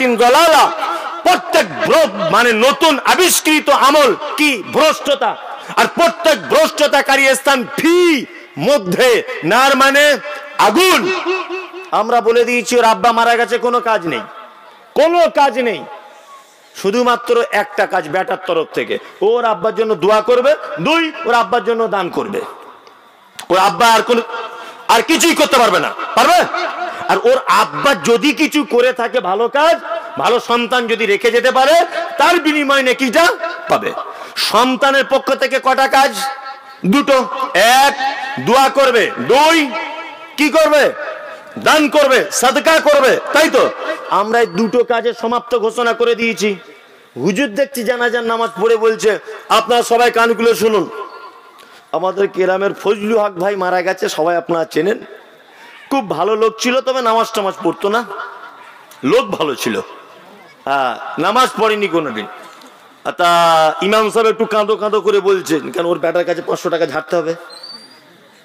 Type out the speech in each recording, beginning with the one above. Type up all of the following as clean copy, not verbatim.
বিদআতিন দালালা, প্রত্যেক মানে নতুন আবিষ্কৃত আমল কি ভ্রষ্টতা, আর প্রত্যেক ভ্রষ্টতাকারী স্থান ফি মধ্যে, নার মানে আগুন। আমরা বলে দিয়েছি ওর আব্বা মারা গেছে, কোনো কাজ নেই, কোনো কাজ নেই, শুধুমাত্র একটা কাজ বেটার তরফ থেকে, ওর আব্বার জন্য দোয়া করবে, দুই ওর আব্বার জন্য দান করবে। ওর আব্বা আর কিছুই করতে পারবে না, পারবে? আর ওর আব্বা যদি কিছু করে থাকে ভালো কাজ, ভালো সন্তান যদি রেখে যেতে পারে, তার বিনিময়ে নেকিটা পাবে। সন্তানের পক্ষ থেকে কটা কাজ? দুটো। এক, দোয়া করবে, দুই কি করবে? দান করবে, সাদকা করবে, তাই তো? আমরা এই দুটো কাজের সমাপ্ত ঘোষণা করে দিয়েছি। হুজুর দেখছি জানাজার নামাজ পড়ে বলছে, আপনারা সবাই কান খুলে শুনুন, আমাদের কেরামের ফজলু হক ভাই মারা গেছে, সবাই আপনারা চেনেন, খুব ভালো লোক ছিল, তবে নামাজ টামাজ পড়তো না, লোক ভালো ছিল, নামাজ পড়েনি কোনোদিন। তা ইমাম সাহেব একটু কাঁদো কাঁদো করে বলছেন, কারণ ওর বেটার কাছে 500 টাকা ঝাড়তে হবে,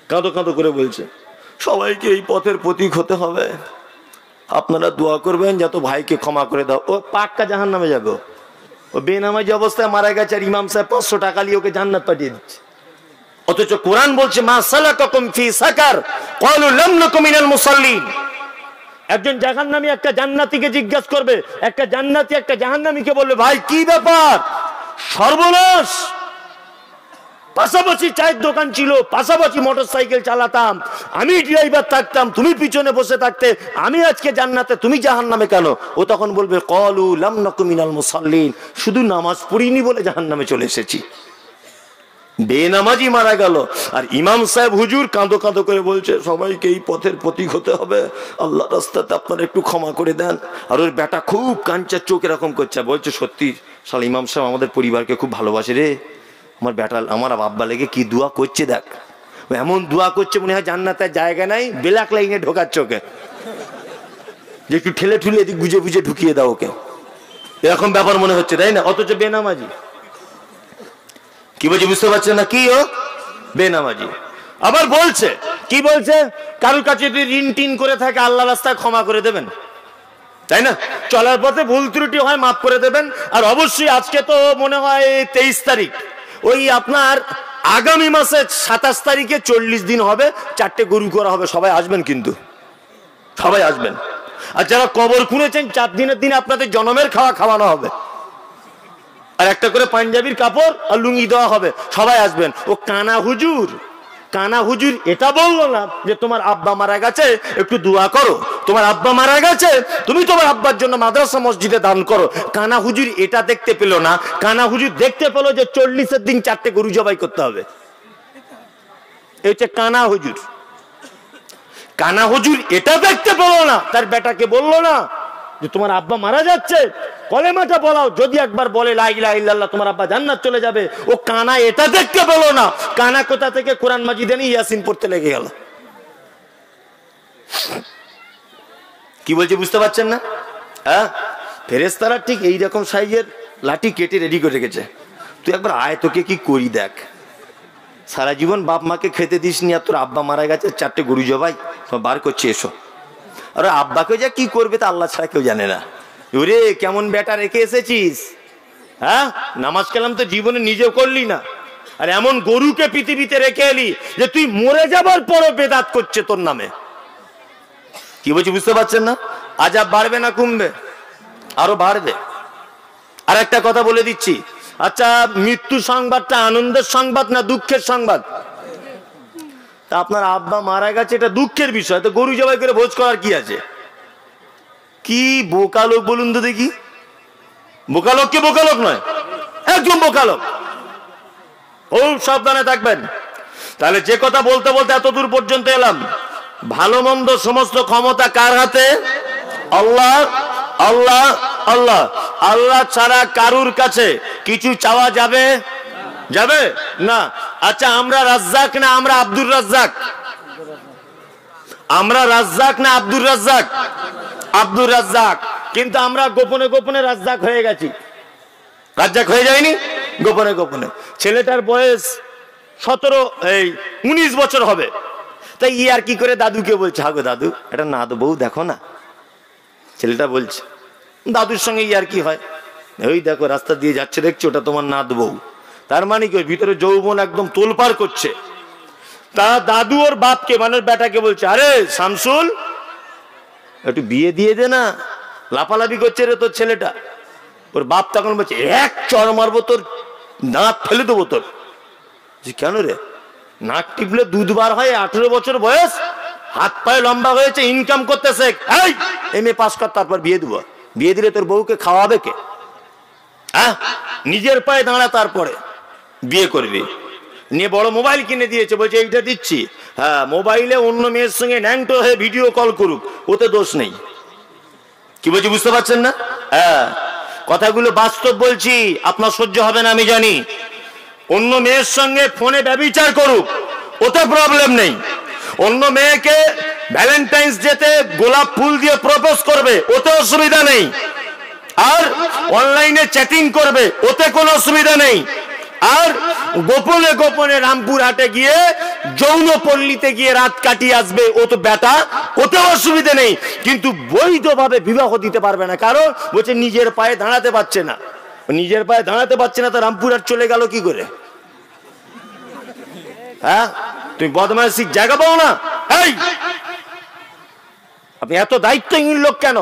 কাঁদো কাঁদো করে বলছে, সবাইকে এই পথের প্রতীক হতে হবে, আপনারা দোয়া করবেন যাতে ভাইকে ক্ষমা করে দাও। ও পাক্কা জাহান্নামে যাবে, ও বেনামাজি অবস্থায় মারা গেছে, আর ইমাম সাহেব 500 টাকা নিয়ে ওকে জান্নাত পাঠিয়ে দিচ্ছে। অথচ কোরআন বলছে মা সালাকাকুম ফি সাকার ক্বালু লাম নাকু মিনাল মুসাল্লিন। একজন জাহান্নামী একটা জান্নাতীকে জিজ্ঞাসা করবে, একটা জান্নাতী একটা জাহান্নামীকে বলবে, ভাই কি ব্যাপার? সর্বনাশ, পাশাপাশি চায়ের দোকান ছিল, পাশাপাশি মোটরসাইকেল চালাতাম, আমি ড্রাইভার থাকতাম, তুমি পিছনে বসে থাকতে, আমি আজকে জান্নাতে, তুমি জাহান্নামে কেন? ও তখন বলবে ক্বালু লাম নাকু মিনাল মুসাল্লিন, শুধু নামাজ পড়িনি বলে জাহান্নামে চলে এসেছি। বেনামাজি মারা গেল, আর ইমাম সাহেব হুজুর কাঁদো কাঁদো করে বলছে, সবাইকে এই পথের প্রতীক হতে হবে, আল্লাহ রাস্তাতে আপনারা একটু ক্ষমা করে দেন। আর ওর বেটা খুব কাঞ্চার চোখ এরকম করছে, বলছে সত্যি শালা ইমাম সাহেব আমাদের পরিবারকে খুব ভালোবাসে রে, আমার বেটা আমার আব্বা লেগে কি দোয়া করছে দেখ, এমন দোয়া করছে মনে হয় জান্নাতের জায়গা নাই, ব্ল্যাক লাইনে ঢোকার চোখে, যে একটু ঠেলে ঠুলে এদিক বুঝে বুঝে ঢুকিয়ে দাও ওকে, এরকম ব্যাপার মনে হচ্ছে, তাই না? অথচ বেনামাজি। কি বলছে বুঝতে পারছেন না? কি ও বেনামাজি। আবার বলছে, কি বলছে? কারোর কাছে যদি ঋণ টিন করে থাকে আল্লাহ রাস্তায় ক্ষমা করে দেবেন, তাই না? চলার পথে ভুল ত্রুটি হয় মাফ করে দেবেন। আর অবশ্যই আজকে তো মনে হয় 23 তারিখ, ওই আপনার আগামী মাসে 27 তারিখে 40 দিন হবে, 4টে গরু করা হবে, সবাই আসবেন কিন্তু, সবাই আসবেন। আর যারা কবর খুঁড়েছেন 4 দিনের দিনে আপনাদের জনমের খাওয়া খাওয়ানো হবে, আর একটা করে পাঞ্জাবির কাপড় আর লুঙ্গি দেওয়া হবে, সবাই আসবেন। ও কানা হুজুর, কানা হুজুর এটা বললো না যে তোমার আব্বা মারা গেছে একটু দোয়া করো, তোমার আব্বা মারা গেছে তুমি তোমার আব্বার জন্য মাদ্রাসা মসজিদে দান করো। কানা হুজুর এটা দেখতে পেল না, কানা হুজুর দেখতে পেল যে 40-এর দিন 4টে গরু জবাই করতে হবে। এই হচ্ছে কানা হুজুর। কানা হুজুর এটা দেখতে পেল না, তার বেটাকে বললো না যে তোমার আব্বা মারা যাচ্ছে, কলেমাটা বলাও, যদি একবার বলে লা ইলাহা ইল্লাল্লাহ তোমার আব্বা জান্নাত চলে যাবে। ও কানা এটা দেখতে পেল না, কানা কোথা থেকে কোরআন মাজিদে নিয়ে ইয়াসিন পড়তে লেগে গেল। কি বলছে বুঝতে পারছেন না? হ্যাঁ, ফেরেশতারা ঠিক এইরকম সাইজের লাঠি কেটে রেডি করে রেখেছে, তুই একবার আয়, তোকে কি করি দেখ। সারা জীবন বাপ মাকে খেতে দিস নি, আর তোর আব্বা মারা গেছে 4টে গরু জবাই বার করছে, এসো। আর আব্বাকে যা কি করবে তা আল্লাহ ছাড়া কেউ জানে না। ওরে কেমন বেটা রেখে এসেছিস, হ্যাঁ? নামাজ কালাম তো জীবনে নিজেও করলি না, আর এমন গরুকে পৃথিবীতে রেখে এলি যে তুই মরে যাবার পরও বেদাত করছে তোর নামে। কি বলছি বুঝতে পারছেন না? আজাব বাড়বে না কমবে? আরো বাড়বে। আর একটা কথা বলে দিচ্ছি, আচ্ছা মৃত্যু সংবাদটা আনন্দের সংবাদ না দুঃখের সংবাদ? তা আপনার আব্বা মারা গেছে এটা দুঃখের বিষয়, তো গরু জবাই করে ভোজ করার কি আছে? কি বোকা লোক বলুন তো দেখি, বোকা লোক কি বোকা লোক নয়, একদম বোকা লোক। ও সাবধানে থাকবেন। তাহলে যে কথা বলতে বলতে এত দূর পর্যন্ত এলাম, ভালো মন্দ সমস্ত ক্ষমতা কার হাতে? আল্লাহ, আল্লাহ, আল্লাহ। আল্লাহ ছাড়া কারুর কাছে কিছু চাওয়া যাবে? যাবে না। আচ্ছা আমরা রাজ্জাক না আমরা আব্দুর রাজ্জাক? আমরা রাজ্জাক না আব্দুর রাজ্জাক? আব্দুর রাজ্জাক। কিন্তু আমরা গোপনে গোপনে রাজ্জাক হয়ে গেছি। রাজ্জাক হয়ে যায়নি গোপনে গোপনে। ছেলেটার বয়স 19 বছর হবে, তাই আর কি করে দাদুকে বলছে, হাগো দাদু এটা না দো বউ দেখো না। ছেলেটা বলছে দাদুর সঙ্গে ইয়ার কি হয়, ওই দেখো রাস্তা দিয়ে যাচ্ছে দেখছো, ওটা তোমার নাত বউ। তার মানে কি ওই ভিতরে যৌবন একদম তোলপাড় করছে। তা দাদু ওর বাপকে মানে বেটাকে বলছে, আরে শামসুল একটু বিয়ে দিয়ে দে না, লাফালাফি করছে রে তোর ছেলেটা। ওর বাপ তখন বলছে, এক চড় মারবো তোর, দাঁত ফেলে দেবো তোর। কেন রে? নাক টিপলে দুধ বার হয়, 18 বছর বয়স, হাত পায়ে লম্বা হয়েছে, ইনকাম করতেছে, এমএ পাস কর তারপর বিয়ে দেবো। বিয়ে দিলে তোর বউকে খাওয়াবে কে? হ্যাঁ, নিজের পায়ে দাঁড়া তারপরে বিয়ে করবি। নিয়ে বড় মোবাইল কিনে দিয়েছে, বলছে এইটা দিচ্ছি। হ্যাঁ, মোবাইলে অন্য মেয়ের সঙ্গে ন্যাংটো হয়ে ভিডিও কল করুক, ওতে দোষ নেই। কি বলছি বুঝতে পারছেন না? হ্যাঁ, কথাগুলো বাস্তব বলছি, আপনার সহ্য হবে না আমি জানি। অন্য মেয়ের সঙ্গে ফোনে ব্যভিচার করুক, ওতে প্রবলেম নেই। অন্য মেয়েকে ভ্যালেন্টাইন্স ডেতে গোলাপ ফুল দিয়ে প্রপোজ করবে, ওতে অসুবিধা নেই। আর অনলাইনে চ্যাটিং করবে, ওতে কোনো অসুবিধা নেই। আর গোপনে গোপনে রামপুর হাটে গিয়ে যৌনপল্লীতে গিয়ে রাত কাটিয়ে আসবে, ও তো বেটা, ওতে অসুবিধা নেই। কিন্তু বৈধভাবে বিবাহ দিতে পারবে না, কারণ বলছে নিজের পায়ে দাঁড়াতে পারছে না। নিজের পায়ে দাঁড়াতে পারছে না, তো রামপুর হাট চলে গেল কি করে? হ্যাঁ, তুমি বদমাইশির জায়গা পাও না। এই আপনি এত দায়িত্বহীন লোক কেন?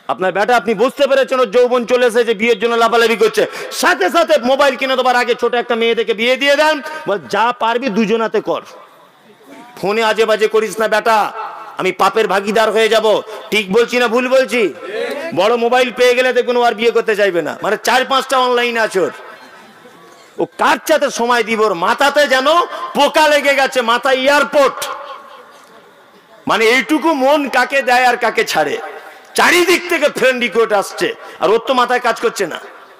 আপনার বেটা, আপনি বুঝতে পেরেছেন ওর যৌবন চলে এসেছে, বিয়ের জন্য লাফালাফি করছে, সাথে সাথে মোবাইল কিনে দেবার আগে ছোট একটা মেয়ে দেখে বিয়ে দিয়ে দেন। যা পারবি দুজনাতে কর, ফোনে আজে বাজে করিস না বেটা, আমি পাপের ভাগিদার হয়ে যাব। ঠিক বলছি না ভুল বলছি? বড় মোবাইল পেয়ে গেলে দেখুন আর বিয়ে করতে চাইবে না, মানে 4-5টা অনলাইন আছে ওর। ও কার সাথে সময় দিব? ওর মাথাতে যেন পোকা লেগে গেছে, মাথা এয়ারপোর্ট। মানে এইটুকু মন কাকে দেয় আর কাকে ছাড়ে, চারিদিক থেকে ফ্রেন্ড রিকোয়েস্ট আসছে, আর ওর তো মাথায় কাজ করছে না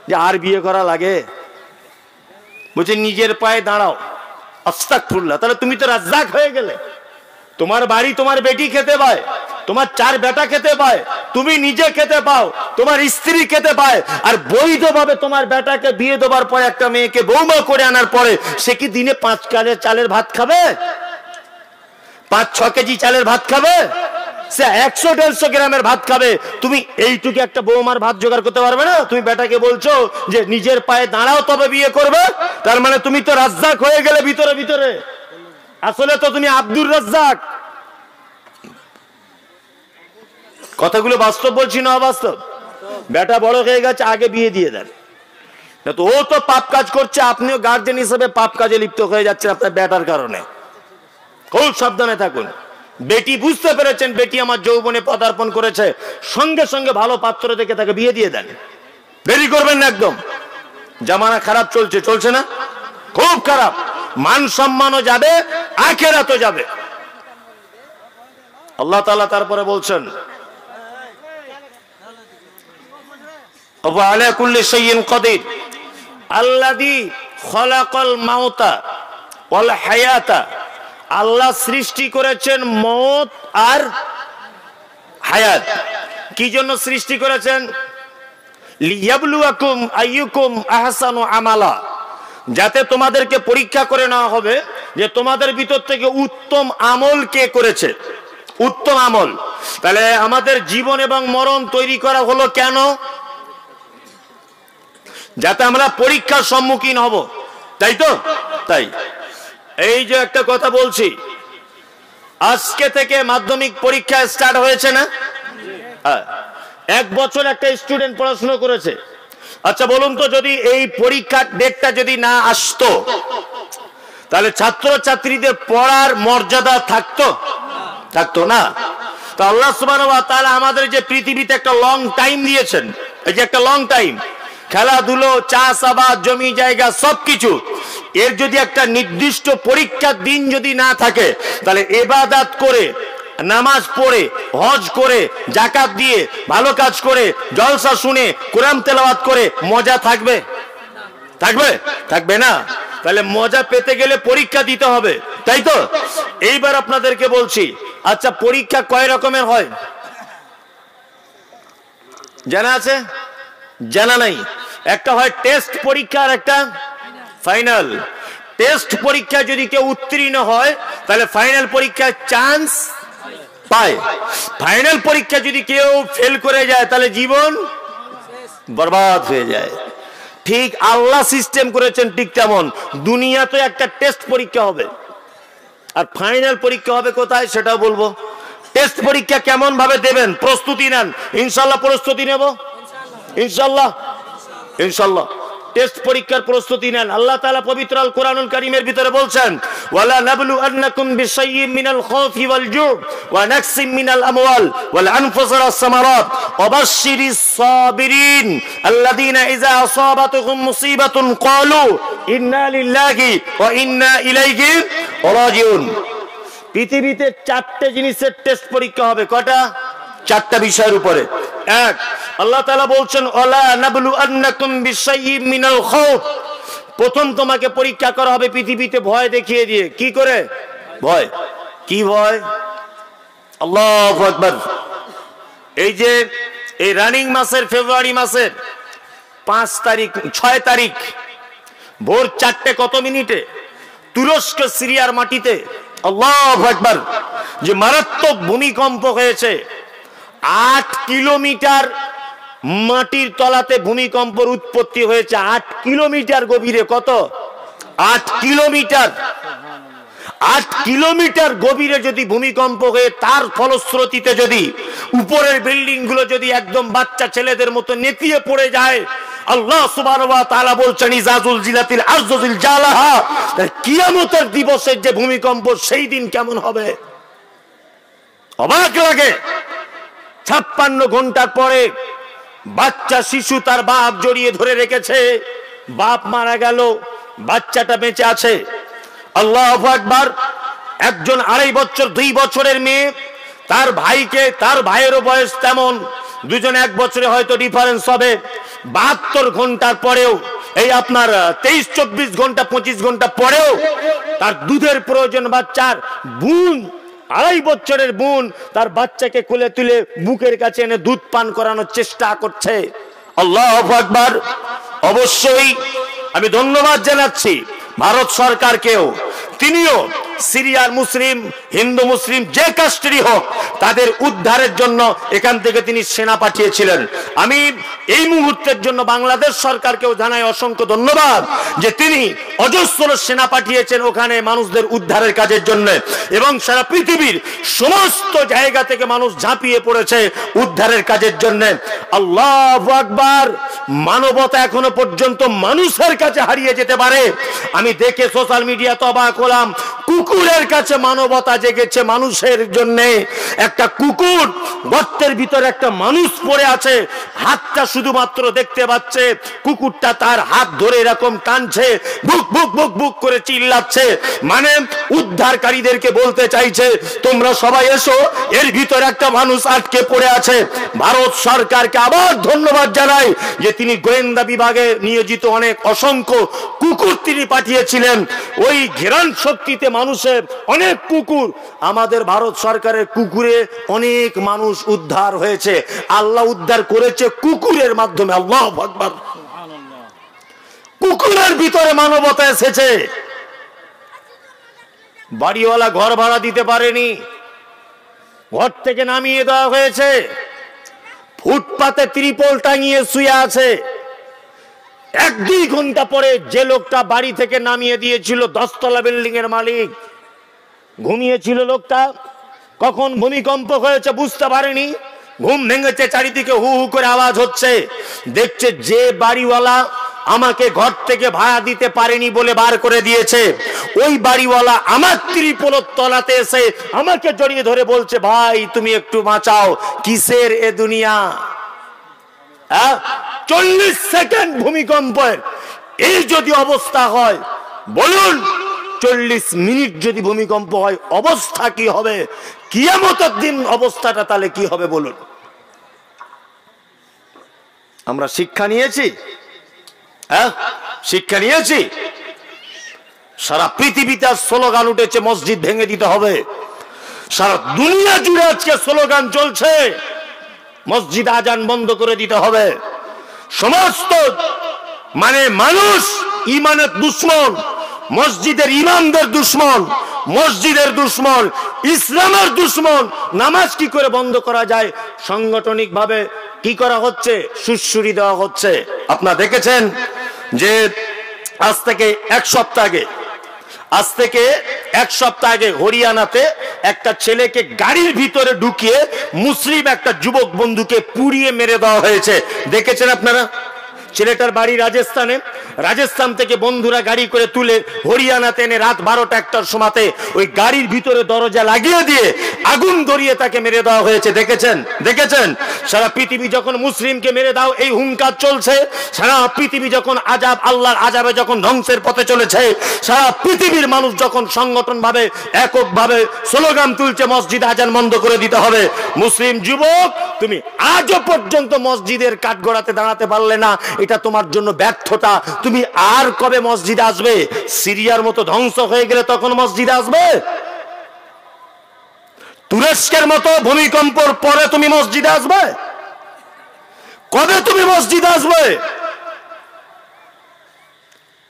যে আর বিয়ে করা লাগে। বলছে নিজের পায়ে দাঁড়াও। আস্তাগফিরুল্লাহ, তাহলে তুমি তো রাজ্জাক হয়ে গেলে। তোমার বাড়ি তোমার বেটি খেতে পায়, তোমার 4 বেটা খেতে পায়, তুমি নিজে খেতে পাও, তোমার স্ত্রী খেতে পায়। আর বৈধভাবে তোমার বেটাকে বিয়ে দেবার পরে একটা মেয়েকে বৌমা করে আনার পরে সে কি দিনে 5 কালের চালের ভাত খাবে? 5-6 কেজি চালের ভাত খাবে? সে 100-150 গ্রামের ভাত খাবে। তুমি এইটুকু একটা বৌমার ভাত জোগাড় করতে পারবে না? তুমি বেটাকে বলছো যে নিজের পায়ে দাঁড়াও তবে বিয়ে করবে। তার মানে তুমি তো রাজ্জাক হয়ে গেলে ভিতরে ভিতরে, আসলে তো তুমি আব্দুর রাজ্জাক। কথাগুলো বাস্তব বলছি না অবাস্তব? বেটা বড় হয়ে গেছে, আগে বিয়ে দিয়ে দেন, না তো ও তো পাপ কাজ করছে, আপনিও গার্জেন হিসেবে পাপ কাজে লিপ্ত হয়ে যাচ্ছেন আপনার বেটার কারণে। খুব সাবধানে থাকুন। বেটি বুঝতে পেরেছেন বেটি আমার যৌবনে পদার্পণ করেছে, সঙ্গে সঙ্গে ভালো পাত্র দেখে তাকে বিয়ে দিয়ে দেন, দেরি করবেন না একদম। জামানা খারাপ চলছে, চলছে না? খুব খারাপ। মান সম্মানও যাবে, আখিরাতও যাবে। আল্লাহ তাআলা তারপরে বলছেন, ওয়া আলা কুল্লি শাইইন কাদির আল্লাযী খালাকাল মাউতা ওয়াল হায়াতা। আল্লাহ সৃষ্টি করেছেন মওত আর হায়াত। কি জন্য সৃষ্টি করেছেন? লিয়াবলুয়াকুম আইয়ুকুম আহসানু আমালা, যাতে তোমাদেরকে পরীক্ষা করে নেওয়া হবে যে তোমাদের ভিতর থেকে উত্তম আমল কে করেছে। উত্তম আমল। তাহলে আমাদের জীবন এবং মরণ তৈরি করা হলো কেন? যাতে আমরা পরীক্ষার সম্মুখীন হব, তাই তো? তাই এই যে একটা কথা বলছি, আজকে থেকে মাধ্যমিক পরীক্ষা স্টার্ট হয়েছে না? 1 বছর একটা স্টুডেন্ট পড়াশোনা করেছে। আচ্ছা বলুন তো, যদি এই পরীক্ষার ডেটটা যদি না আসতো, তাহলে ছাত্র ছাত্রীদের পড়ার মর্যাদা থাকতো? থাকতো না। তো আল্লাহ সুবহানাহু ওয়া তাআলা আমাদের যে পৃথিবীতে একটা লং টাইম দিয়েছেন, এই যে একটা লং টাইম, খেলাধুলো, চাষাবাদ, জমি জায়গা সবকিছু, এর যদি একটা নির্দিষ্ট পরীক্ষার দিন যদি না থাকে, তাহলে ইবাদত করে, নামাজ পড়ে, হজ করে, যাকাত দিয়ে, ভালো কাজ করে, জলসা শুনে, কোরআন তেলাওয়াত করে মজা থাকবে? থাকবে? থাকবে না। তাহলে মজা পেতে গেলে পরীক্ষা দিতে হবে, তাই তো? এইবার আপনাদেরকে বলছি, আচ্ছা পরীক্ষা কয় রকমের হয় জানা আছে? জানা নাই? একটা হয় টেস্ট পরীক্ষা আর একটা ফাইনাল। টেস্ট পরীক্ষা যদি কেউ উত্তীর্ণ হয়, তাহলে ফাইনাল পরীক্ষায় চান্স পায়। ফাইনাল পরীক্ষা যদি কেউ ফেল করে যায় তাহলে জীবন বরবাদ হয়ে যায়। ঠিক আল্লাহ সিস্টেম করেছেন ঠিক তেমন দুনিয়াতে একটা টেস্ট পরীক্ষা হবে আর ফাইনাল পরীক্ষা হবে কোথায় সেটাও বলবো। টেস্ট পরীক্ষা কেমন ভাবে দেবেন প্রস্তুতি নেন, ইনশাআল্লাহ প্রস্তুতি নেব, ইনশাআল্লাহ ইনশাআল্লাহ টেস্ট পরীক্ষার প্রস্তুতি নেন। আল্লাহ তাআলা পবিত্র আল কোরআনুল কারীমের ভিতরে বলছেন ওয়ালা নাবলু আন্নাকুম বিশাইয়্যিম মিনাল খাউফি ওয়াল জু' ওয়া নাকসিম মিনাল আমওয়াল ওয়াল আনফুসি ওয়াস সামারাত ওয়া বাশশিরিস সাবিরিন আল্লাযীনা ইযা আসাবাতুহুম মুসিবাতুন ক্বালু ইন্না লিল্লাহি ওয়া ইন্না ইলাইহি রাজিউন। পৃথিবীতে চারটে জিনিসের টেস্ট পরীক্ষা হবে। কটা? চারটা বিষয়ের উপরে। এক, আল্লাহ তাআলা বলছেন ওয়ালা নাবলু আন্নাকুম বিশাইয়্যিম মিনাল খাউফ, প্রথম তোমাকে পরীক্ষা করা হবে পৃথিবীতে ভয় দেখিয়ে দিয়ে। কি করে ভয়? কি ভয়? আল্লাহু আকবার। এই যে এই রানিং মাসের ফেব্রুয়ারি মাসের 5 তারিখ 6 তারিখ ভোর 4টে কত মিনিটে তুরস্ক সিরিয়ার মাটিতে আল্লাহু আকবার যে মারাত্মক ভূমিকম্প হয়েছে। 8 কিলোমিটার মাটির তলাতে ভূমিকম্পের উৎপত্তি হয়েছে। 8 কিলোমিটার গভীরে। কত? 8 কিলোমিটার। 8 কিলোমিটার গভীরে যদি ভূমিকম্প হয়ে তার ফলশ্রুতিতে যদি উপরের বিল্ডিং গুলো যদি একদম বাচ্চা ছেলেদের মতো নেতিয়ে পড়ে যায়, আল্লাহ সুবহানাহু ওয়া তাআলা বলছেন ইজাজুল জিলাতিল আরজু জিলজালাহা, কিয়ামতের দিবসের যে ভূমিকম্প সেই দিন কেমন হবে অবাক লাগে। 56 ঘন্টার পরে বাচ্চা শিশু তার বাপ জড়িয়ে ধরে রেখেছে, বাপ মারা গেল, বাচ্চাটা বেঁচে আছে। আল্লাহু আকবার। একজন 2.5 বছর 2 বছরের মেয়ে তার ভাইকে, তার ভাইয়েরও বয়স তেমন, দুজন 1 বছরে হয়তো ডিফারেন্স হবে। 72 ঘন্টার পরেও, এই আপনার 23-24 ঘন্টা 25 ঘন্টা পরেও তার দুধের প্রয়োজন। বাচ্চার বোন, 2.5 বছরের বোন তার বাচ্চাকে কোলে তুলে বুকের কাছে এনে দুধ পান করানোর চেষ্টা করছে। আল্লাহু আকবার। অবশ্যই আমি ধন্যবাদ জানাচ্ছি ভারত সরকারকেও। তিনিও সিরিয়ার মুসলিম, হিন্দু মুসলিম যে কাস্টেরই হোক তাদের উদ্ধারের জন্য এখান থেকে তিনি সেনা পাঠিয়েছিলেন। আমি এই মুহূর্তের জন্য বাংলাদেশ সরকারকেও জানাই অসংখ্য ধন্যবাদ যে তিনি অজস্র সেনা পাঠিয়েছেন ওখানে মানুষদের উদ্ধারের কাজের জন্য, এবং সারা পৃথিবীর সমস্ত জায়গা থেকে মানুষ ঝাঁপিয়ে পড়েছে উদ্ধারের কাজের জন্য। আল্লাহু আকবার। মানবতা এখনো পর্যন্ত মানুষের কাছে হারিয়ে যেতে পারে। আমি দেখে সোশ্যাল মিডিয়াতে অবাক হলাম, কুকুরের কাছে মানবতা জেগেছে মানুষের জন্য। একটা কুকুর গর্তের ভিতরে একটা মানুষ পড়ে আছে, হাতটা শুধুমাত্র দেখতে পাচ্ছে, কুকুরটা তার হাত ধরে এরকম টানছে, বুক বুক বুক বুক করে চিল্লাচ্ছে, মানে উদ্ধারকারীদেরকে বলতে চাইছে তোমরা সবাই এসো, এর ভিতরে একটা মানুষ আটকে পড়ে আছে। ভারত সরকারকে আবার ধন্যবাদ জানাই যে তিনি গোয়েন্দা বিভাগে নিয়োজিত অনেক অসংখ্য কুকুর তিনি পাঠিয়েছিলেন। ওই ঘেরান শক্তিতে মানুষের অনেক কুকুর, আমাদের ভারত সরকারের কুকুরে অনেক মানুষ উদ্ধার হয়েছে। আল্লাহ উদ্ধার করেছে কুকুরের মাধ্যমে। আল্লাহু আকবার। কুকুরের ভিতরে মানবতা এসেছে। বাড়িওয়ালা ঘর ভাড়া দিতে পারেনি, ঘর থেকে নামিয়ে দেওয়া হয়েছে, ফুটপাতে ত্রিপল টাঙিয়ে শুয়ে আছে। 1-2 ঘন্টা পরে যে লোকটা বাড়ি থেকে নামিয়ে দিয়েছিল, 10 তলা বিল্ডিং এর মালিক, ঘুমিয়েছিল লোকটা, কখন ভূমিকম্প হয়েছে বুঝতে পারেনি, ঘুম ভেঙেছে, চারিদিকে হু হু করে আওয়াজ হচ্ছে, দেখছে যে বাড়িওয়ালা আমাকে ঘর থেকে ভাড়া দিতে পারেনি বলে বার করে দিয়েছে, ওই বাড়িওয়ালা আমার ত্রিপলের তলাতে এসে আমাকে জড়িয়ে ধরে বলছে ভাই তুমি একটু বাঁচাও। কিসের এ দুনিয়া? 40 সেকেন্ড ভূমিকম্পের এই যদি অবস্থা হয়, বলুন 40 মিনিট যদি ভূমিকম্প হয় অবস্থা কি হবে? কিয়ামতের দিন অবস্থাটা তাহলে কি হবে বলুন? আমরা শিক্ষা নিয়েছি, শিক্ষা নিয়েছি। সারা পৃথিবীতে স্লোগান উঠেছে মসজিদ ভেঙে দিতে হবে। সারা দুনিয়া জুড়ে আজকে স্লোগান চলছে মসজিদ আজান বন্ধ করে দিতে হবে। সমস্ত মানে মানুষ ইমানের দুশ্মন মসজিদের ইমামদের দুশমন, মসজিদের দুশমন, ইসলামের দুশমন। নামাজ কি করে বন্ধ করা যায়? সাংগঠনিক ভাবে কি করা হচ্ছে? সুশ্রুরি দেওয়া হচ্ছে। আপনারা দেখেছেন যে আজ থেকে এক সপ্তাহ আগে হরিয়ানাতে একটা ছেলেকে গাড়ির ভিতরে ঢুকিয়ে মুসলিম একটা যুবক বন্ধুকে পুড়িয়ে মেরে দেওয়া হয়েছে। দেখেছেন আপনারা? ছেলেটার বাড়ি রাজস্থানে, রাজস্থান থেকে বন্ধুরা গাড়ি করে তুলে হরিয়ানাতে এনে রাত 12টা-1টার সময়তে ওই গাড়ির ভিতরে দরজা লাগিয়ে দিয়ে আগুন ধরিয়ে তাকে মেরে দেওয়া হয়েছে। দেখেছেন? সারা পৃথিবী যখন মুসলিমকে মেরে দাও এই হুঙ্কার চলছে, সারা পৃথিবী যখন আযাব, আল্লাহর আযাবে যখন ধ্বংসের পথে চলেছে, সারা পৃথিবীর মানুষ যখন সংগঠন ভাবে এককভাবে স্লোগান তুলছে মসজিদ আজান বন্ধ করে দিতে হবে, মুসলিম যুবক তুমি আজও পর্যন্ত মসজিদের কাঠগড়াতে দাঁড়াতে পারলে না, এটা তোমার জন্য ব্যর্থতা। তুমি আর কবে মসজিদে আসবে? সিরিয়ার মতো ধ্বংস হয়ে গেলে তখন মসজিদে আসবে? তুরস্কের মতো ভূমিকম্পর পরে তুমি মসজিদে আসবে? কবে তুমি মসজিদে আসবে?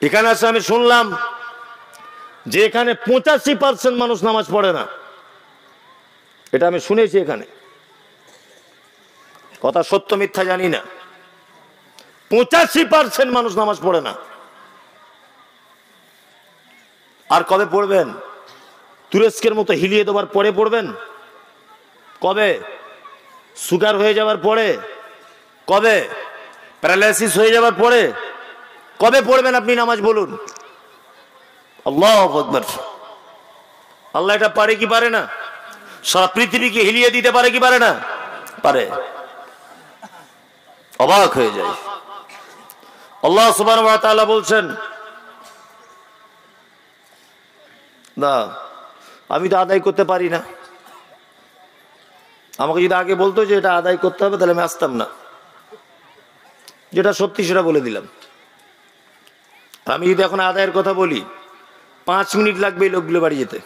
এখানে আসে আমি শুনলাম যে এখানে 85% মানুষ নামাজ পড়ে না। এটা আমি শুনেছি এখানে, কথা সত্য মিথ্যা জানি না। 85% মানুষ নামাজ পড়ে না। আর কবে পড়বেন? তুরস্কের মতো হিলিয়ে দেওয়ার পরে পড়বেন? কবে? সুগার হয়ে যাওয়ার পরে? কবে? প্যারালাইসিস হয়ে যাওয়ার পরে? কবে পড়বেন আপনি নামাজ বলুন? আল্লাহু আকবার। আল্লাহ এটা পারে কি পারে না? সারা পৃথিবীকে হিলিয়ে দিতে পারে কি পারে না? পারে। অবাক হয়ে যায়। আল্লাহ সুবহানাহু ওয়া তাআলা বলছেন, না আমি তো আদায় করতে পারি না। আমাকে যদি আগে বলতো যে এটা আদায় করতে হবে তাহলে আমি আসতাম না। যেটা সত্যি সেটা বলে দিলাম। আমি যদি এখন আদায়ের কথা বলি 5 মিনিট লাগবে এই লোকগুলো বাড়ি যেতে।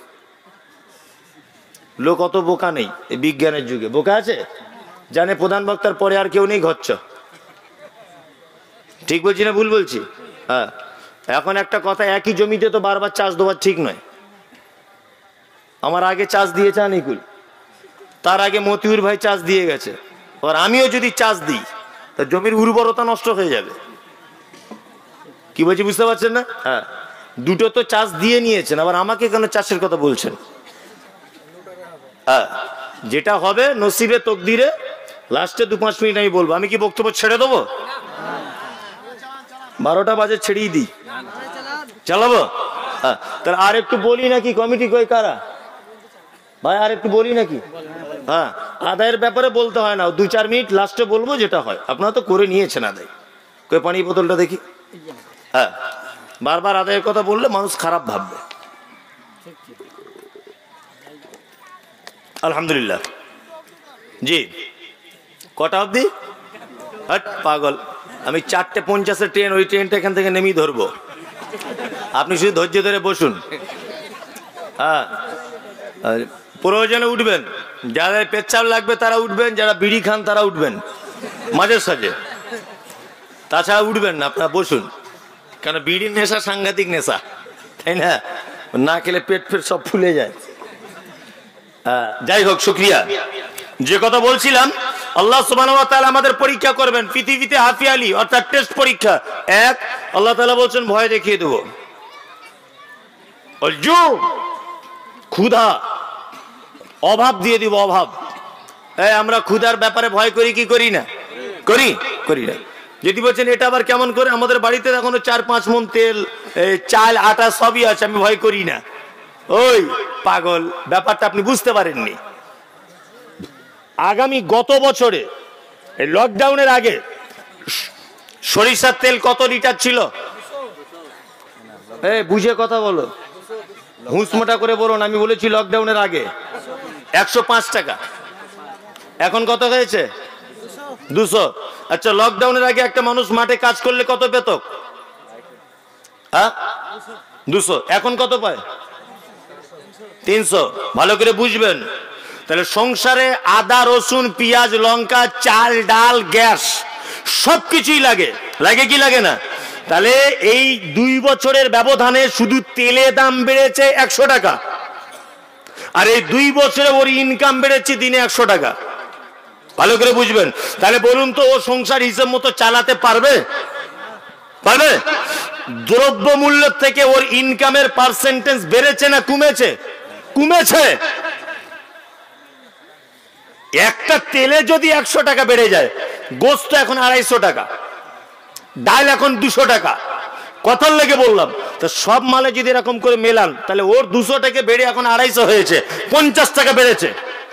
লোক অত বোকা নেই এই বিজ্ঞানের যুগে। বোকা আছে? জানে প্রধান বক্তার পরে আর কেউ নেই, ঘচ্ছ। ঠিক বলছি না ভুল বলছি? হ্যাঁ। এখন একটা কথা, একই জমিতে তো বারবার চাষ দেওয়া ঠিক নয়। আমার আগে চাষ দিয়েছে আনিকুল, তার আগে মতিউর ভাই চাষ দিয়ে গেছে, আর আমিও যদি চাষ দিই তা জমির উর্বরতা নষ্ট হয়ে যাবে। কি বলছি বুঝতে পারছেন না? হ্যাঁ, দুটো তো চাষ দিয়ে নিয়েছেন, আবার আমাকে কেন চাষের কথা বলছেন? হ্যাঁ, যেটা হবে নসিবে তকদিরে, লাস্টে 2-5 মিনিট আমি বলবো। আমি কি বক্তব্য ছেড়ে দেবো? 12টা বাজে ছেড়েই দিই, চালাবো? হ্যাঁ, তাহলে আর একটু বলি নাকি? কমিটি কই কারা ভাই? আর একটু বলি নাকি? হ্যাঁ, আদায়ের ব্যাপারে বলতে হয় না, 2-4 মিনিট লাস্টে বলবো যেটা হয়। আপনারা তো করে নিয়েছেন আদায়। কই পানি বোতলটা দেখি। হ্যাঁ, বারবার আদায়ের কথা বললে মানুষ খারাপ ভাববে। আলহামদুলিল্লাহ। জি, কটা অবধি? পাগল, আমি 4:50 ট্রেন, ওই ট্রেনটা এখান থেকে নেমেই ধরবো। আপনি শুধু ধৈর্য ধরে বসুন। হ্যাঁ, প্রয়োজনে উঠবেন, যাদের পেচ্ছাপ লাগবে তারা উঠবেন, যারা বিড়ি খান তারা উঠবেন মাঝে সাঝে, তাছাড়া উঠবেন না। আপনারা বসুন, কেন বিড়ির নেশা সাংঘাতিক নেশা, তাই না? না খেলে পেট ফেট সব ফুলে যায়। যাই হোক, শুকরিয়া। যে কথা বলছিলাম, আল্লাহ সুবহানাহু ওয়া তাআলা আমাদের পরীক্ষা করবেন পৃথিবীতে হাফিয়ালি, অর্থাৎ টেস্ট পরীক্ষা। এক, আল্লাহ তাআলা বলছেন ভয় দেখিয়ে দেবো। ক্ষুধা, অভাব দিয়ে দিব, অভাব। আমরা ক্ষুধার ব্যাপারে ভয় করি কি করি না? করি না। যদি বলছেন এটা আবার কেমন করে, আমাদের বাড়িতে এখনো 4-5 মণ তেল, চাল, আটা সবই আছে, আমি ভয় করি না। ওই পাগল, ব্যাপারটা আপনি বুঝতে পারেননি। আগামী গত বছরে লকডাউনের আগে সরিষার তেল কত লিটার ছিল? বুঝে কথা বলো, হুঁসমোটা করে বলুন। আমি বলেছি লকডাউনের আগে 105 টাকা, এখন কত হয়েছে? 200। আচ্ছা, লকডাউনের আগে একটা মানুষ মাঠে কাজ করলে কত পেত? 200। এখন কত পায়? 300। ভালো করে বুঝবেন। তাহলে সংসারে আদা, রসুন, পেঁয়াজ, লঙ্কা, চাল, ডাল, গ্যাস সবকিছুই লাগে। লাগে কি লাগে না? তাহলে এই 2 বছরের ব্যবধানে শুধু তেলে দাম বেড়েছে 100 টাকা, আর এই 2 বছরে ওর ইনকাম বেড়েছে দিনে 100 টাকা। ভালো করে বুঝবেন। তাহলে বলুন তো ও সংসার হিসেব মতো চালাতে পারবে? পারবে? দ্রব্য মূল্য থেকে ওর ইনকামের পার্সেন্টেজ বেড়েছে না কমেছে? কমেছে। একটা তেলে যদি 100 টাকা বেড়ে যায়, গোস্ত এখন 250 টাকা, ডাল এখন 200 টাকা, কথার লেগে বললাম। তো সব মালে যদি এরকম করে মেলান, তাহলে ওর 200 টাকা বেড়ে এখন 250 হয়েছে, 50 টাকা বেড়েছে,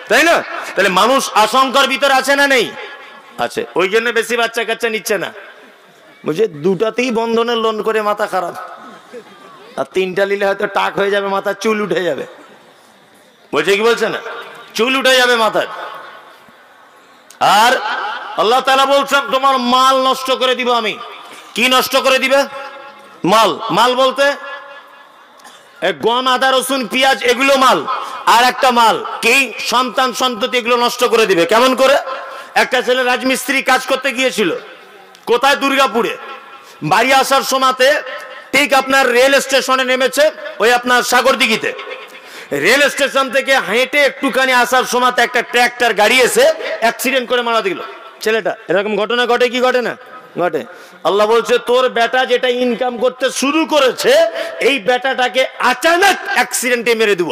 তাই না? তাহলে মানুষ আশঙ্কার ভিতরে আছে না নেই? আছে। ওই জন্য বেশি বাচ্চা কাচ্চা নিচ্ছে না, বুঝে দুটাতেই বন্ধনের লোন করে মাথা খারাপ, আর 3টা নিলে হয়তো টাক হয়ে যাবে, মাথার চুল উঠে যাবে। বলছে কি বলছে না, চুল উঠে যাবে মাথার। আর আল্লাহ তাআলা বলছেন তোমার মাল নষ্ট করে দিব আমি। কি নষ্ট করে দিবে? মাল। মাল বলতে গম, আদা, রসুন, পেঁয়াজ, এগুলো মাল। আর একটা মাল কি? সন্তান সন্ততি, এগুলো নষ্ট করে দিবে। কেমন করে? একটা ছেলে রাজমিস্ত্রি কাজ করতে গিয়েছিল, কোথায়? দুর্গাপুরে। বাড়ি আসার সময়তে ঠিক আপনার রেল স্টেশনে নেমেছে, ওই আপনার সাগরদিঘিতে। রেল স্টেশন থেকে হেঁটে একটুখানি আসার সময় একটা ট্র্যাক্টর গাড়ি এসে অ্যাক্সিডেন্ট করে মারা দিল ছেলেটা। এরকম ঘটনা ঘটে কি ঘটে না? ঘটে। আল্লাহ বলছে তোর বেটা যেটা ইনকাম করতে শুরু করেছে, এই বেটাটাকে আচানক অ্যাক্সিডেন্টে মেরে দিব।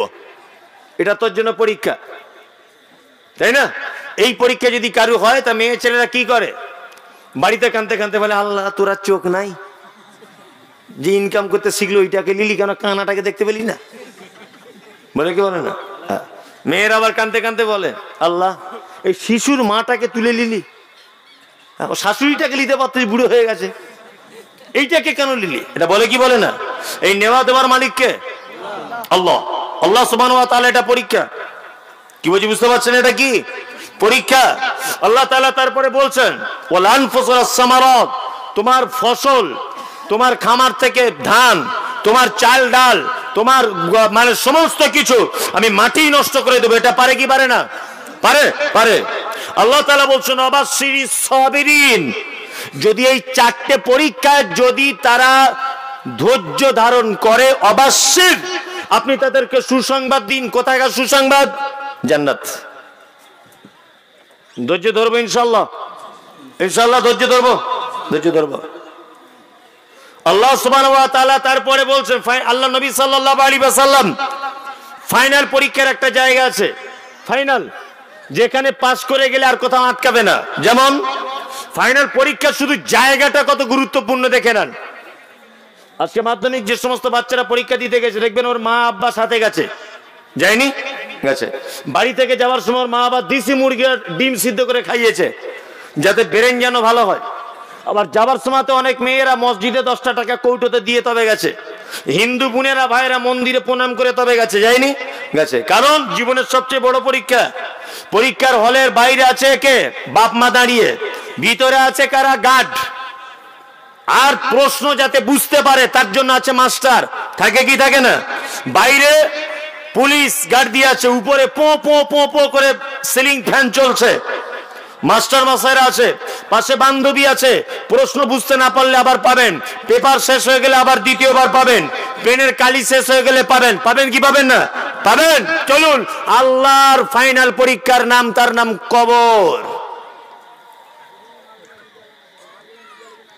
এটা তোর জন্য পরীক্ষা, তাই না? এই পরীক্ষা যদি কারো হয়, তা মেয়ে ছেলেরা কি করে? বাড়িতে কাঁদতে কাঁদতে বলে আল্লাহ তোরা চোখ নাই, যে ইনকাম করতে শিখলো ওইটাকে লিলি কেন, কানাটাকে দেখতে পেলি না? বলে কি বলে না? মেয়েরা আবার কাঁদতে কাঁদতে বলে আল্লাহ এই শিশুর মাটাকে তুলে নিলি, শাশুড়িটাকে নিতে পারতিস, বুড়ো হয়ে গেছে, এইটাকে কেন নিলি? এটা বলে কি বলে না? এই নেওয়া দেওয়ার মালিককে আল্লাহ। আল্লাহ সুবহানাহু ওয়া তাআলা। এটা পরীক্ষা। কি বলছি বুঝতে পারছেন? এটা কি পরীক্ষা। আল্লাহ তাআলা তারপরে বলছেন ওয়াল আনফুসুস সামারাত, তোমার ফসল, তোমার খামার থেকে ধান, তোমার চাল ডাল, তোমার মানে সমস্ত কিছু আমি মাটি নষ্ট করে দেবো। এটা পারে কি পারে না? পারে, পারে। আল্লাহ তাআলা বলছেন অবাশশিরিস সাবিরিন, যদি এই 4টে পরীক্ষায় যদি তারা ধৈর্য ধারণ করে, অবশ্যই আপনি তাদেরকে সুসংবাদ দিন। কোথাকার সুসংবাদ? জান্নাত। ধৈর্য ধরবো ইনশাআল্লাহ, ইনশাআল্লাহ ধৈর্য ধরবো, ধৈর্য ধরবো। আল্লাহ সুবহানাহু ওয়া তাআলা তারপরে বলছেন, আল্লাহ নবী সাল্লাল্লাহু আলাইহি ওয়াসাল্লাম, ফাইনাল পরীক্ষার একটা জায়গা আছে, ফাইনাল, যেখানে পাস করে গেলে আর কোথাও আটকাবে না। যেমন ফাইনাল পরীক্ষা শুধু জায়গাটা কত গুরুত্বপূর্ণ দেখে নেন। আজকে মাধ্যমিক যে সমস্ত বাচ্চারা পরীক্ষা দিতে গেছে, দেখবেন ওর মা আব্বা সাথে গেছে, যায়নি? গেছে। বাড়ি থেকে যাওয়ার সময় মা আবার দেশি মুরগির ডিম সিদ্ধ করে খাইয়েছে, যাতে ব্রেন যেন ভালো হয়। আবার যাবার সময় অনেক মেয়েরা মসজিদে 10টা টাকা কৌটোতে দিয়ে তবে গেছে। হিন্দু বোনেরা ভাইরা মন্দিরে প্রণাম করে তবে গেছে, যায়নি? গেছে। কারণ জীবনের সবচেয়ে বড় পরীক্ষা। পরীক্ষার হলের বাইরে আছে কে? বাপ মা দাঁড়িয়ে, ভিতরে আছে কারা? গার্ড। আর প্রশ্ন যাতে বুঝতে পারে তার জন্য আছে মাস্টার, থাকে কি থাকে না? বাইরে পুলিশ গার্ড দিয়ে আছে, উপরে পো পো পো পো করে সিলিং ফ্যান চলছে, মাস্টার মশাইরা আছে, পাশে বান্ধবী আছে। প্রশ্ন বুঝতে না পারলে আবার পাবেন, পেপার শেষ হয়ে গেলে আবার দ্বিতীয়বার পাবেন, পেনের কালি শেষ হয়ে গেলে পাবেন। পাবেন কি পাবেন না? পাবেন। চলুন, আল্লাহর ফাইনাল পরীক্ষার নাম, তার নাম কবর।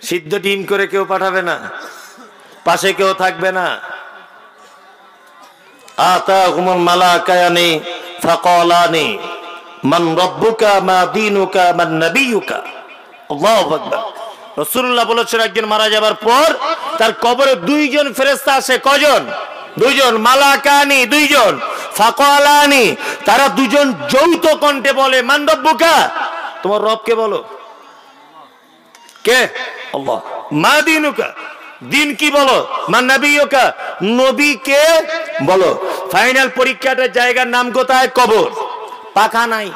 সিদ্ধ ডিম করে কেউ পাঠাবে না, পাশে কেউ থাকবে না। আতাহুমুল মালাকায়ানি ফাকালানি মান রাব্বুকা মা দীনুকা মান নাবিয়ুকা। আল্লাহু আকবার। রাসূলুল্লাহ বলেছেন একজন মারা যাবার পর তার কবরে 2 জন ফেরেশতা আসে। কজন? 2 জন। মালাকানি 2 জন, ফাকালানি তারা 2 জন যৌথ কণ্ঠে বলে মান রাব্বুকা, তোমার রবকে বলো। কে? আল্লাহ। মা দীনুকা, দিন কি বলো? মান নাবিয়ুকা, নবীকে বলো। ফাইনাল পরীক্ষাটার জায়গার নাম কোথায়? কবর। পাখা নাই,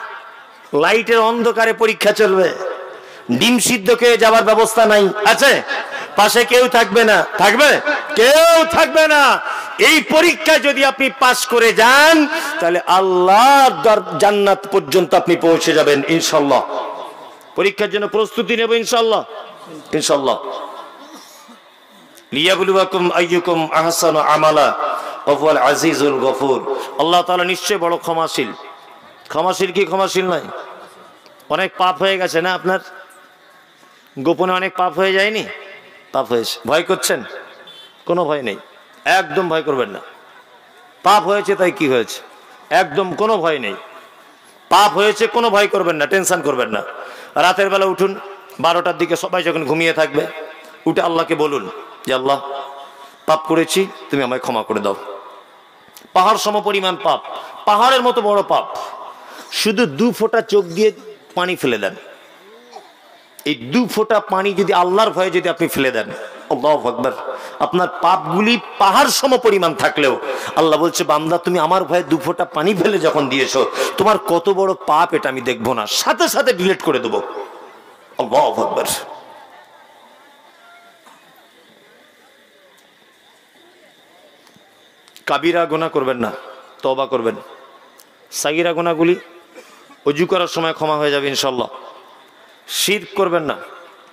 লাইটের অন্ধকারে পরীক্ষা চলবে, ডিম সিদ্ধ খেয়ে যাওয়ার ব্যবস্থা নাই, আছে? পাশে কেউ থাকবে না, থাকবে? কেউ থাকবে না। এই পরীক্ষা যদি আপনি পাস করে যান, তাহলে আল্লাহর জান্নাত পর্যন্ত আপনি পৌঁছে যাবেন ইনশাআল্লাহ। পরীক্ষার জন্য প্রস্তুতি নেব ইনশাআল্লাহ, ইনশাআল্লাহ। লিয়াবলুয়াকুম আইয়ুকুম আহসানু আমালা ওয়া হুয়াল আজিজুল গফুর। আল্লাহ তাআলা নিশ্চয় বড় ক্ষমাশীল। ক্ষমাশীল কি ক্ষমাশীল নয়? অনেক পাপ হয়ে গেছে না আপনার? গোপনে অনেক পাপ হয়ে যায়নি? পাপ হয়েছে, ভয় করছেন? কোনো ভয় নেই, একদম ভয় করবেন না। পাপ হয়েছে তাই কি হয়েছে, একদম কোনো ভয় নেই। পাপ হয়েছে কোনো ভয় করবেন না, টেনশন করবেন না। রাতের বেলা উঠুন, 12টার দিকে সবাই যখন ঘুমিয়ে থাকবে, উঠে আল্লাহকে বলুন যে আল্লাহ, পাপ করেছি, তুমি আমায় ক্ষমা করে দাও। পাহাড় সম পরিমাণ পাপ, পাহাড়ের মতো বড় পাপ, শুধু 2 ফোঁটা চোখ দিয়ে পানি ফেলে দেন। এই 2 ফোঁটা পানি যদি আল্লাহর ভয়ে যদি আপনি ফেলে দেন, আল্লাহু আকবার, আপনার পাপগুলি পাহাড় সম পরিমাণ থাকলেও আল্লাহ বলছে বান্দা তুমি আমার ভয়ে 2 ফোঁটা পানি ফেলে যখন দিয়েছো, তোমার কত বড় পাপ এটা আমি দেখবো না, সাথে সাথে ডিলিট করে দেবো। আল্লাহু আকবার। কাবিরা গুনাহ করবেন না, তওবা করবেন। সাগীরা গুনাহগুলি ওযু করার সময় ক্ষমা হয়ে যাবে ইনশাআল্লাহ। শিরক করবেন না,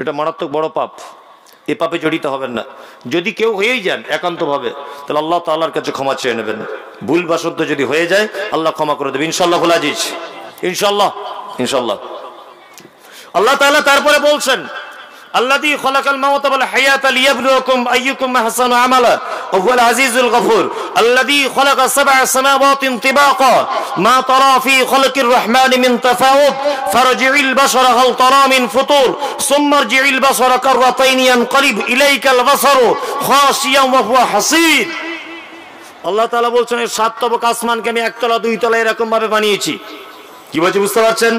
এটা মারাত্মক বড় পাপ, এ পাপে জড়িত হবেন না। যদি কেউ হয়েই যান একান্তভাবে, তাহলে আল্লাহ তাআলার কাছে ক্ষমা চেয়ে নেবেন। ভুল বাসদ্য যদি হয়ে যায় আল্লাহ ক্ষমা করে দেবে ইনশাআল্লাহ। আজিজ ইনশাআল্লাহ, ইনশাআল্লাহ। আল্লাহ তাআলা তারপরে বলছেন আল্লাযী খালাকাল মাউতা ওয়াল হায়াতা লিয়াবলুয়াকুম আইয়ুকুম আহসানু আমালা ওয়া হুয়াল আজিজুল গফুর। আল্লাযী খালাকা সাবআ সামাওয়াতিন তিবাকা মা তারা ফি খালকির রহমানি মিন তাফাউত ফারজি'ল বাশারা হাল তারা মিন ফুতুর সুম্মা রজি'ল বাশারা কাররাতাইন ইয়ানকালিব ইলাইকাল বাশারু খাশিয়ান ওয়া হুয়া হাসীর। আল্লাহ তাআলা বলছেন এই 7 তবক আসমানকে আমি একতলা 2 তলা এরকম ভাবে বানিয়েছি। কি বলছে বুঝতে পারছেন?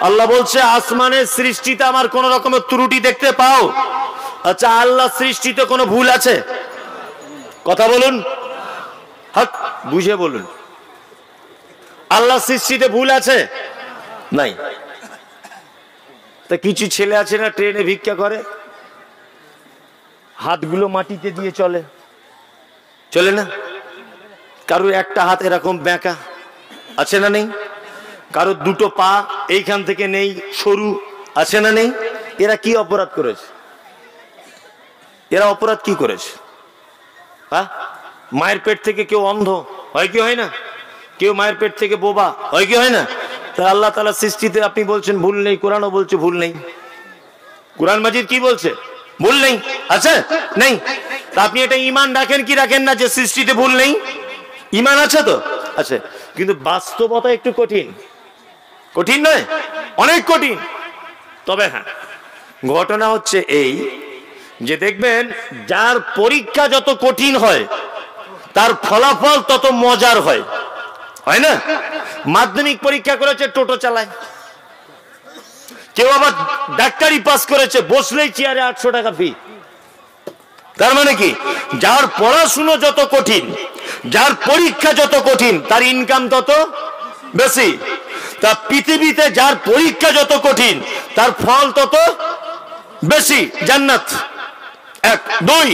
আল্লাহ বলছে আসমানের সৃষ্টিতে আমার কোন রকমের ত্রুটি দেখতে পাও? আচ্ছা, আল্লাহ সৃষ্টিতে কোনো ভুল আছে? কথা বলুন, হক বুঝে বলুন। আল্লাহ সৃষ্টিতে ভুল আছে? নাই। তা কিছু ছেলে আছে না ট্রেনে ভিক্ষা করে, হাতগুলো মাটিতে দিয়ে চলে, চলে না? কারোর একটা হাত এরকম বেঁকা আছে না নেই? কারো 2টো পা এইখান থেকে নেই, সরু আছে না নেই? এরা কি অপরাধ করেছে? এরা অপরাধ কি করেছে? হ্যাঁ, মায়ের পেট থেকে কেউ অন্ধ হয় কি হয় না? কেউ মায়ের পেট থেকে বোবা হয় কি হয় না? তা আল্লাহ তাআলা সৃষ্টিতে আপনি বলছেন ভুল নেই, কোরআনও বলছে ভুল নেই। কোরআন মাজিদ কি বলছে? ভুল নেই, আছে নেই? তা আপনি এটা ঈমান রাখেন কি রাখেন না যে সৃষ্টিতে ভুল নেই? ঈমান আছে তো আছে, কিন্তু বাস্তবতা একটু কঠিন। কঠিন নয়, অনেক কঠিন। তবে হ্যাঁ, ঘটনা হচ্ছে এই যে দেখবেন যার পরীক্ষা যত কঠিন হয় তার ফলাফল তত মজার হয়, হয় না? মাধ্যমিক পরীক্ষা করেছে, টোটো চালায়। কেউ আবার ডাক্তারি পাস করেছে, বসলেই চেয়ারে 800 টাকা ফি। তার মানে কি, যার পড়াশুনো যত কঠিন, যার পরীক্ষা যত কঠিন, তার ইনকাম তত বেশি। তা পৃথিবীতে যার পরীক্ষা যত কঠিন তার ফল তত বেশি, জান্নাত। 1 2